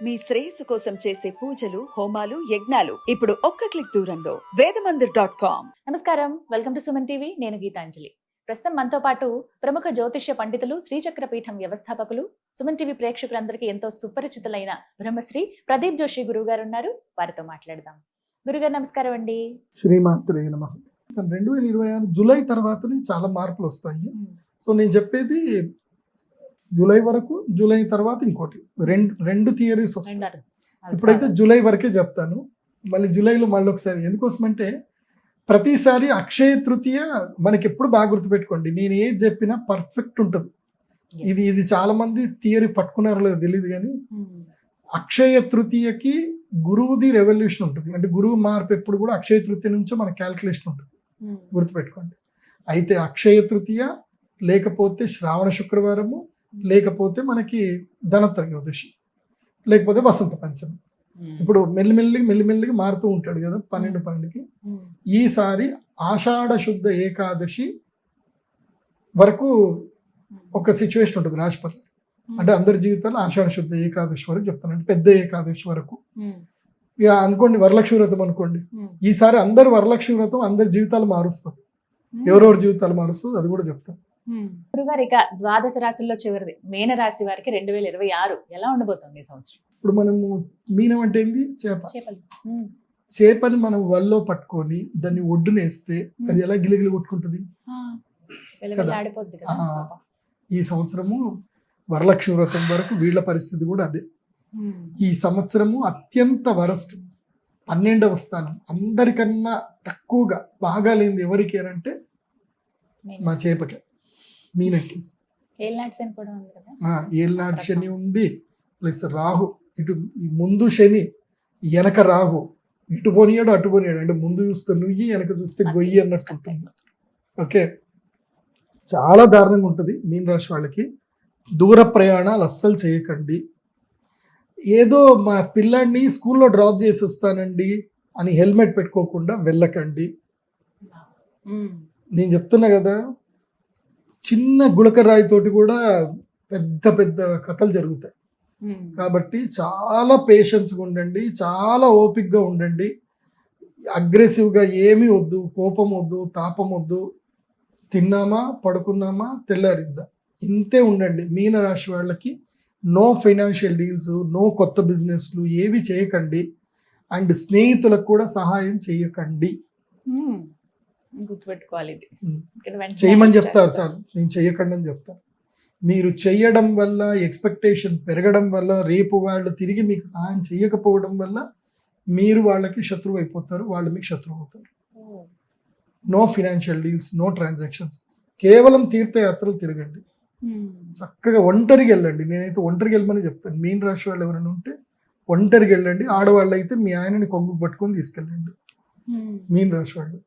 మీ శ్రేయస్సు కోసం చేసే పూజలు హోమాలు యజ్ఞాలు ఇప్పుడు ఒక్క క్లిక్ దూరంలో వేదమందిర్.com. నమస్కారం, వెల్కమ్ టు సుమన్ టీవీ. నేను గీతాంజలి. ప్రస్తుతం మనతో పాటు ప్రముఖ జ్యోతిష్య పండితులు, శ్రీచక్ర పీఠం వ్యవస్థాపకులు, సుమన్ టీవీ ప్రేక్షకులందరికీ ఎంతో సుపరిచితులైన బ్రహ్మశ్రీ ప్రదీప్ జోషి గురువు గారు ఉన్నారు. వారితో మాట్లాడదాం. గురుగారు నమస్కారం అండి. శ్రీమాత్రే నమః. 2026 జూలై తర్వాతనే చాలా మార్పులు వస్తాయి. సో నేను చెప్పేది జూలై వరకు, జూలై తర్వాత ఇంకోటి రెండు థియరీస్ వస్తాయి. ఇప్పుడైతే జూలై వరకే చెప్తాను, మళ్ళీ జూలైలో మళ్ళీ ఒకసారి. ఎందుకోసమంటే ప్రతిసారి అక్షయ తృతీయ మనకి ఎప్పుడు బాగా గుర్తుపెట్టుకోండి, నేను ఏది చెప్పినా పర్ఫెక్ట్ ఉంటుంది. ఇది చాలా మంది థియరీ పట్టుకున్నారో లేదో తెలియదు, కానీ అక్షయ తృతీయకి గురువుది రెవల్యూషన్ ఉంటుంది. అంటే గురువు మార్పు ఎప్పుడు కూడా అక్షయ తృతీయ నుంచో మన క్యాల్కులేషన్ ఉంటుంది, గుర్తుపెట్టుకోండి. అయితే అక్షయ తృతీయ లేకపోతే శ్రావణ శుక్రవారము, లేకపోతే మనకి ధనత్రయోదశి, లేకపోతే వసంత పంచమి. ఇప్పుడు మెల్లిమెల్లిగా మారుతూ ఉంటాడు కదా 12కి. ఈసారి ఆషాఢ శుద్ధ ఏకాదశి వరకు ఒక సిచ్యువేషన్ ఉంటుంది రాశిపతి. అంటే అందరి జీవితాల్లో ఆషాఢ శుద్ధ ఏకాదశి వరకు చెప్తాను, అంటే పెద్ద ఏకాదశి వరకు. ఇక అనుకోండి వరలక్ష్మి వ్రతం అనుకోండి, ఈసారి అందరు వరలక్ష్మి వ్రతం అందరి జీవితాలు మారుస్తుంది, ఎవరెవరి జీవితాలు మారుస్తుంది అది కూడా చెప్తాను. గురుగారు, ఇక ద్వాదశ రాశుల్లో చివరిది మీన రాశి వారికి 2026 ఎలా ఉండబోతుంది ఈ సంవత్సరం? ఇప్పుడు మనము మీనం అంటే ఏంది? చేపని మనం వల్లో పట్టుకొని దాన్ని ఒడ్డునేస్తే అది ఎలా గిలిగిలి కొట్టుకుంటుంది. ఈ సంవత్సరము వరలక్ష్మి వ్రతం వరకు వీళ్ళ పరిస్థితి కూడా అదే. ఈ సంవత్సరము అత్యంత వరస్ట్, 12వ స్థానం. అందరికన్నా తక్కువగా బాగా లేనిది ఎవరికి అంటే మా చేపకే, మీనకి. ఏళ్ళనాటి శని ఉంది, ప్లస్ రాహు. ఇటు ముందు శని, వెనక రాహు. ఇటు పోనీయాడు అటు పోనీయాడు, అంటే ముందు చూస్తే నుయ్యి, వెనక చూస్తే గొయ్యి అన్నట్టు ఉంటుంది. ఓకే, చాలా దారుణంగా ఉంటుంది మీన రాశి వాళ్ళకి. దూర ప్రయాణాలు అస్సలు చేయకండి. ఏదో మా పిల్లాడిని స్కూల్లో డ్రాప్ చేసి వస్తానండి అని హెల్మెట్ పెట్టుకోకుండా వెళ్ళకండి. నేను చెప్తున్నా కదా, చిన్న గుళకరాయితోటి కూడా పెద్ద పెద్ద కథలు జరుగుతాయి. కాబట్టి చాలా పేషెన్స్గా ఉండండి, చాలా ఓపిక్గా ఉండండి. అగ్రెసివ్గా ఏమీ వద్దు, కోపం వద్దు, తాపం వద్దు. తిన్నామా, పడుకున్నామా, తెల్లారిద్దా, ఇంతే ఉండండి. మీన రాశి వాళ్ళకి నో ఫైనాన్షియల్ డీల్స్, నో కొత్త బిజినెస్లు ఏవి చేయకండి. అండ్ స్నేహితులకు కూడా సహాయం చేయకండి. గుర్తుపెట్టుకోవాలి, చేయమని చెప్తారు చాలు, నేను చెయ్యకండి అని చెప్తాను. మీరు చెయ్యడం వల్ల ఎక్స్పెక్టేషన్ పెరగడం వల్ల రేపు వాళ్ళు తిరిగి మీకు సహాయం చేయకపోవడం వల్ల మీరు వాళ్ళకి శత్రువు అయిపోతారు, వాళ్ళు మీకు శత్రువు అవుతారు. No financial deals, no transactions. కేవలం తీర్థయాత్రలు తిరగండి, చక్కగా ఒంటరికి వెళ్ళండి. నేనైతే ఒంటరికి వెళ్ళమని చెప్తాను. మీన రాశి వాళ్ళు ఎవరైనా ఉంటే ఒంటరికి వెళ్ళండి. ఆడవాళ్ళు అయితే మీ ఆయనని కొంగు పట్టుకొని తీసుకెళ్ళండి, మీన రాశి వాళ్ళు.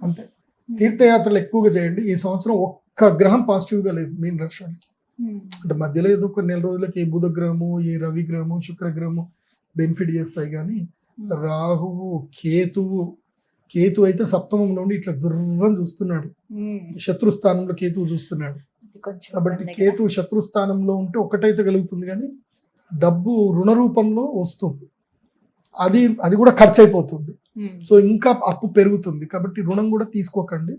అంతే. తీర్థయాత్రలు ఎక్కువగా చేయండి. ఈ సంవత్సరం ఒక్క గ్రహం పాజిటివ్గా లేదు మీన రాశి వాళ్ళకి. అంటే మధ్యలో ఏదో కొన్ని నెల రోజులకి ఏ బుధగ్రహము, ఏ రవిగ్రహము, శుక్రగ్రహము బెనిఫిట్ చేస్తాయి, కానీ రాహువు, కేతు అయితే సప్తమంలో ఉండి ఇట్లా దుర్రం చూస్తున్నాడు, శత్రుస్థానంలో కేతువు చూస్తున్నాడు. కాబట్టి కేతు శత్రుస్థానంలో ఉంటే ఒకటైతే కలుగుతుంది, కానీ డబ్బు రుణ రూపంలో వస్తుంది, అది కూడా ఖర్చు అయిపోతుంది. సో ఇంకా అప్పు పెరుగుతుంది. కాబట్టి రుణం కూడా తీసుకోకండి.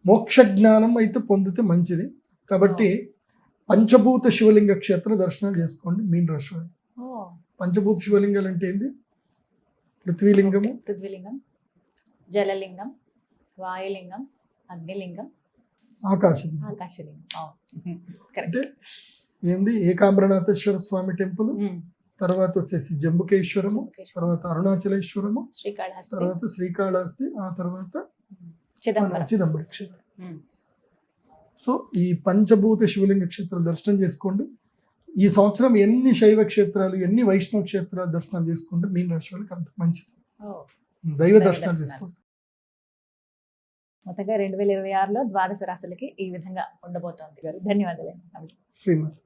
మోక్ష జ్ఞానం అయితే పొందితే మంచిది. కాబట్టి పంచభూత శివలింగ క్షేత్ర దర్శనాలు చేసుకోండి మీన రాశి వాళ్ళు. పంచభూత శివలింగాలు అంటే ఏంది? పృథ్వీలింగం, జలలింగం, వాయులింగం, అగ్నిలింగం, ఆకాశలింగం. అంటే ఏంది? ఏకాంబరనాథేశ్వర స్వామి టెంపుల్, తర్వాత వచ్చేసి జంబుకేశ్వరము, తర్వాత అరుణాచలేశ్వరము, తర్వాత శ్రీకాళహస్తి, ఆ తర్వాత చిదంబర క్షేత్రం. సో ఈ పంచభూత శివలింగ క్షేత్రాలు దర్శనం చేసుకోండి. ఈ సంవత్సరం ఎన్ని శైవ క్షేత్రాలు, ఎన్ని వైష్ణవ క్షేత్రాలు దర్శనం చేసుకుంటే మీన రాశి వాళ్ళకి అంత మంచిది. దైవ దర్శనాలు చేసుకోండి. మొత్తంగా 2026లో ద్వాదశ రాశులకి ఈ విధంగా ఉండబోతోంది. ధన్యవాదాలు. నమస్తే. శ్రీమతి.